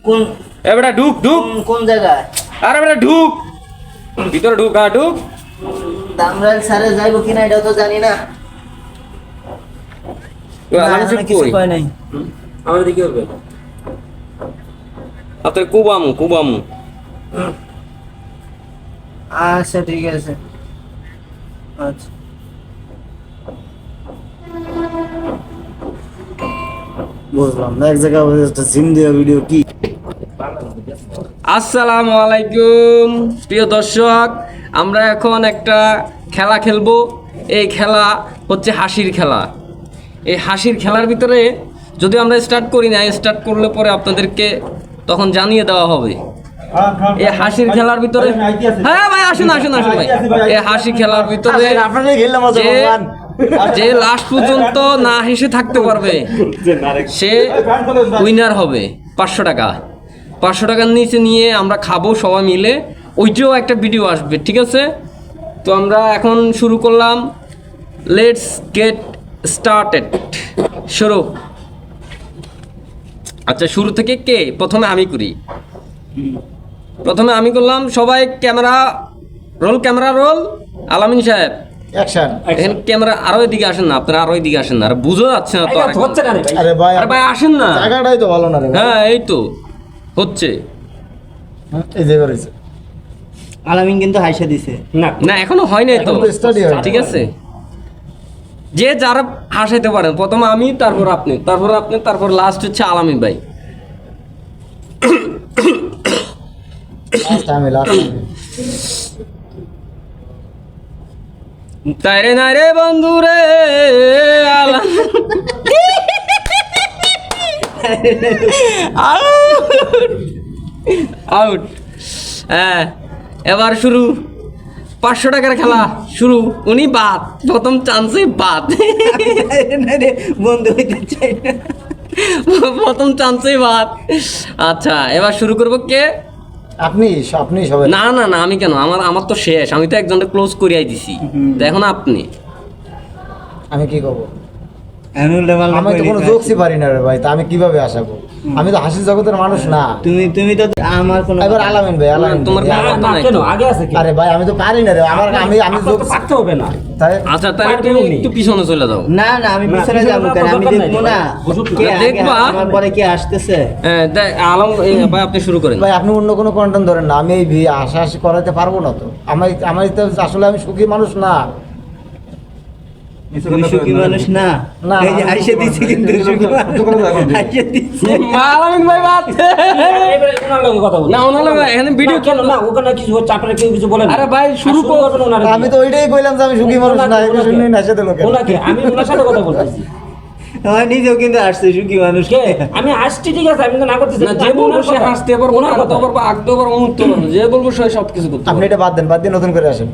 কোন এ বেটা ঢুক ঢুক কোন জায়গায়? আরে বেটা ঢুক ভিতরে ঢুক ঢুক দামরাইল স্যারে যাইবো কিনা এটাও তো জানি না। আলাদা এখনো কিছু কয় নাই। আমার দিকে হবে আপনার কুবামু আচ্ছা ঠিক আছে। আচ্ছা বুঝলাম না, এক জায়গায় একটা জিম দেওয়া ভিডিও কি? আসসালামু আলাইকুম প্রিয় দর্শক, আমরা এখন একটা খেলা খেলবো। এই খেলা হচ্ছে হাসির খেলা। এই হাসির খেলার ভিতরে যদি আমরা স্টার্ট করি না, স্টার্ট করলে পরে আপনাদেরকে তখন জানিয়ে দেওয়া হবে। এই হাসির খেলার ভিতরে হ্যাঁ ভাই আসুন আসুন আসুন ভাই। এই হাসি খেলার ভিতরে যে লাস্ট পর্যন্ত না হেসে থাকতে পারবে সে উইনার হবে। 500 টাকা, 500 টাকার নিচে নিয়ে আমরা খাবো সবাই মিলে। ওইটাও একটা ভিডিও আসবে, ঠিক আছে? তো আমরা এখন শুরু করলাম। Let's get started. শুরু। আচ্ছা শুরু থেকে কে প্রথমে? আমি করি। প্রথমে আমি করলাম। সবাই ক্যামেরা রোল। আলামিন সাহেব অ্যাকশন। এখন ক্যামেরা আরো এদিকে আসেন না, আপনারা আরো এদিকে আসেন না, আর বুঝো যাচ্ছে না তো। আরে ভাই আরে ভাই আসেন না, জায়গাটাই তো ভালো না রে। হ্যাঁ এই তো হচ্ছে। এই যে করেছে আলামিন কিন্তু হাইসা দিছে। না এখনো হয় নাই তো, এখন তো study হয়। ঠিক আছে? যে যারা হাসাইতে পারেন, প্রথমে আমি, তারপর আপনি, তারপর লাস্ট হচ্ছে আলামিন ভাই। লাস্ট তাইরে না রে বন্ধু রে আউট। হ্যাঁ এবার শুরু। 500 টাকার খেলা শুরু। উনি বাদ, প্রথম চান্সে বাদ। বন্ধু হইতে চাই না। প্রথম চান্সে বাদ। আচ্ছা এবার শুরু করবো কে? আপনি সবাই। না না না আমি কেন? আমার তো শেষ, আমি তো একজনকে ক্লোজ করিয়াই দিছি। তো এখন আপনি। আমি কি করবো? আমি তো কোনো জোকসই পারি না রে ভাই, তা আমি কিভাবে আসাবো? আমি তো হাসির জগতের মানুষ না। তুমি তো আমার কোনো। এবার আলামিন ভাই, তোমার কেন আগে আছে? আরে ভাই আমি তো পারি না রে, আমি জোক থাকতে হবে না। তাই আচ্ছা তাহলে তুমি একটু পিছনে চলে যাও। না আমি পিছনে যাব কেন? আমি দেখবো না কে দেখবা আমার পরে কে আসতেছে। হ্যাঁ আলম ভাই আপনি শুরু করেন। ভাই আপনি অন্য কোনো কন্টেন্ট ধরেন না, আমি এই হাসাহাসি করাতে পারবো না তো। আমি তো আসলে আমি সুখী মানুষ না। সুখী মানুষ না। না, এই যে হাসি দিচ্ছে কিন্তু সুখী হাসি দিচ্ছে। আলামিন ভাই বাদ। এবারে ওনার লগে কথা বল। না ওনার লগে এখানে ভিডিও কেন না? ওখানে কিছু হচ্ছে, আপনারা কেউ কিছু বলেন? আরে ভাই শুরু করবেন ওনার। আমি তো ওইটাই কইলাম যে আমি সুখী মানুষ না, এই শুনে নেশা দিল কেন? ওনাকে আমি ওনার সাথে কথা বলতেছি। আমার নিজেও কিন্তু আসছে সুখী মানুষ। কে? আমি হাসছি ঠিক আছে, আমি তো না করতেছি না, যে বলবো সে হাসতে পারবো, ওনার কথা পারবো, আঁকতে পারবো, মুক্ত পারবো, যে বলবো সে সবকিছু করতে আপনি পারবো। এটা বাদ দেন, নতুন করে আসেন।